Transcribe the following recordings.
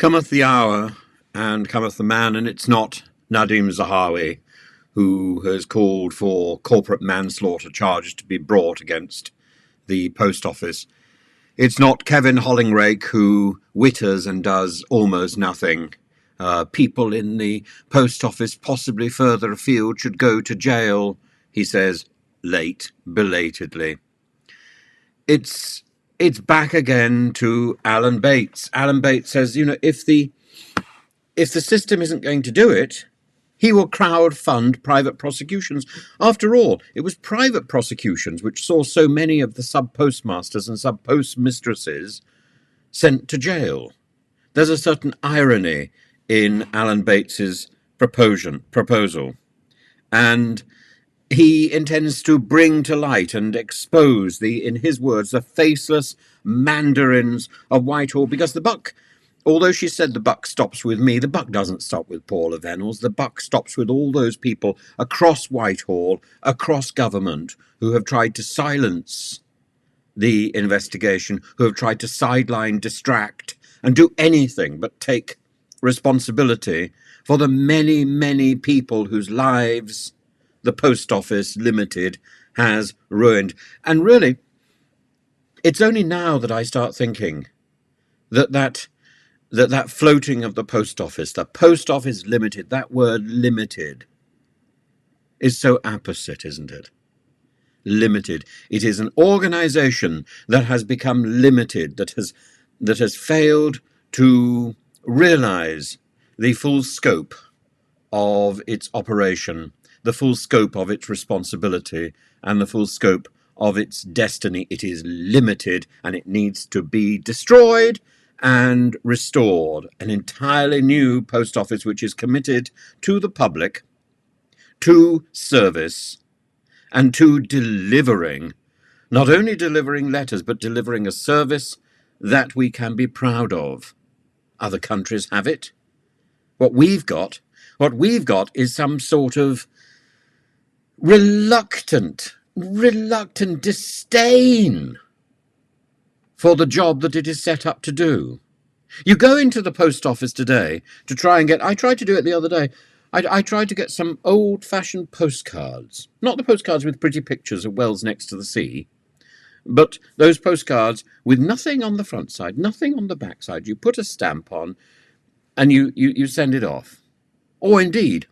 Cometh the hour, and cometh the man, and it's not Nadim Zahawi who has called for corporate manslaughter charges to be brought against the post office. It's not Kevin Hollingrake who witters and does almost nothing. People in the post office, possibly further afield, should go to jail, he says, belatedly. It's back again to Alan Bates. Alan Bates says, if the system isn't going to do it, he will crowd-fund private prosecutions. After all, it was private prosecutions which saw so many of the sub-postmasters and sub-postmistresses sent to jail. There's a certain irony in Alan Bates's proposal, and he intends to bring to light and expose in his words, the faceless mandarins of Whitehall, because the buck, although she said the buck stops with me, the buck doesn't stop with Paula Venables. The buck stops with all those people across Whitehall, across government, who have tried to silence the investigation, who have tried to sideline, distract, and do anything but take responsibility for the many, many people whose lives the Post Office Limited has ruined. And really, it's only now that I start thinking that floating of the Post Office Limited, that word limited, is so apposite, isn't it? Limited. It is an organization that has become limited, that has failed to realize the full scope of its operation, the full scope of its responsibility, and the full scope of its destiny. It is limited, and it needs to be destroyed and restored. An entirely new post office which is committed to the public, to service, and to delivering, not only delivering letters, but delivering a service that we can be proud of. Other countries have it. What we've got is some sort of reluctant disdain for the job that it is set up to do. You go into the post office today to try and I tried to do it the other day. I tried to get some old-fashioned postcards. Not the postcards with pretty pictures of wells next to the sea, but those postcards with nothing on the front side, nothing on the back side. You put a stamp on and you send it off. Or indeed,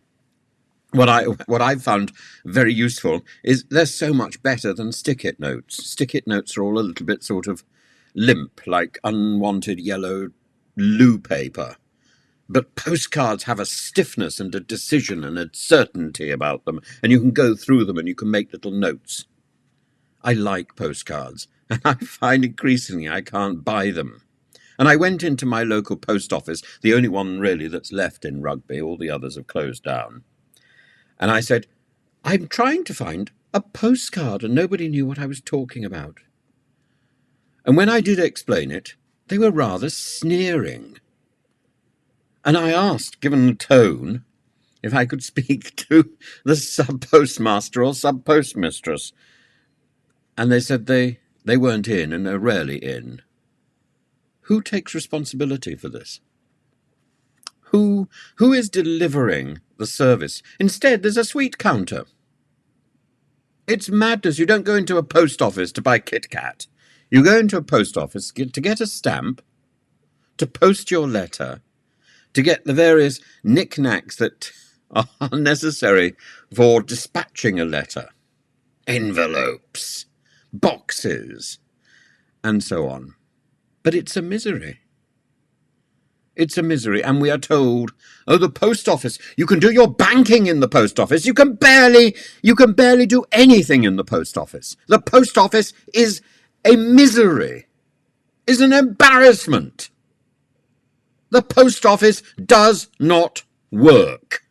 what I've found very useful is they're so much better than stick-it notes. Stick-it notes are all a little bit sort of limp, like unwanted yellow loo paper. But postcards have a stiffness and a decision and a certainty about them, and you can go through them and you can make little notes. I like postcards, and I find increasingly I can't buy them. And I went into my local post office, the only one really that's left in Rugby, all the others have closed down. And I said, I'm trying to find a postcard, and nobody knew what I was talking about. And when I did explain it, they were rather sneering. And I asked, given the tone, if I could speak to the sub-postmaster or sub-postmistress. And they said they weren't in and are rarely in. Who takes responsibility for this? Who is delivering the service? Instead, there's a sweet counter. It's madness. You don't go into a post office to buy Kit Kat. You go into a post office to get a stamp, to post your letter, to get the various knickknacks that are necessary for dispatching a letter. Envelopes, boxes, and so on. But it's a misery. It's a misery, and we are told, oh, the post office, you can do your banking in the post office. You can barely do anything in the post office. The post office is a misery, is an embarrassment. The post office does not work.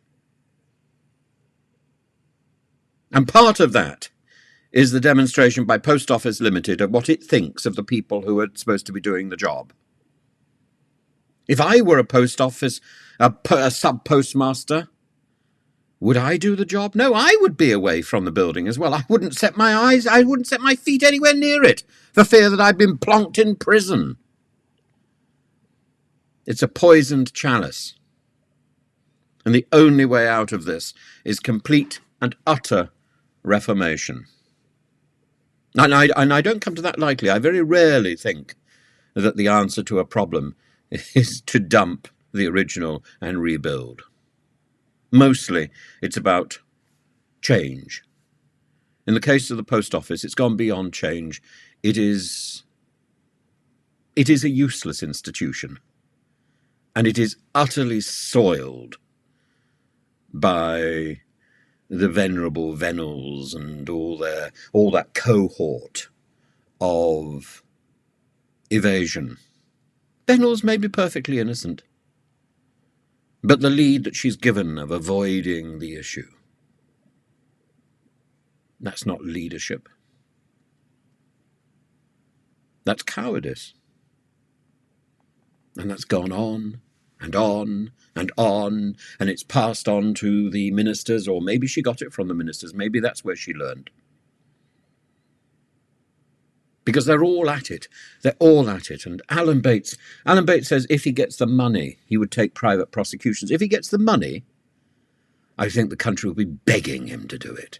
And part of that is the demonstration by Post Office Limited of what it thinks of the people who are supposed to be doing the job. If I were a post office, a sub-postmaster, would I do the job? No, I would be away from the building as well. I wouldn't set my feet anywhere near it for fear that I'd been plonked in prison. It's a poisoned chalice. And the only way out of this is complete and utter reformation. And I don't come to that lightly. I very rarely think that the answer to a problem is to dump the original and rebuild. Mostly it's about change. In the case of the post office, it's gone beyond change. It is a useless institution, and it is utterly soiled by the venerable Venels and all that cohort of evasion. Venels may be perfectly innocent, but the lead that she's given of avoiding the issue, that's not leadership. That's cowardice. And that's gone on and on and on, and it's passed on to the ministers, or maybe she got it from the ministers. Maybe that's where she learned. Because they're all at it. They're all at it. And Alan Bates says if he gets the money, he would take private prosecutions. If he gets the money, I think the country will be begging him to do it.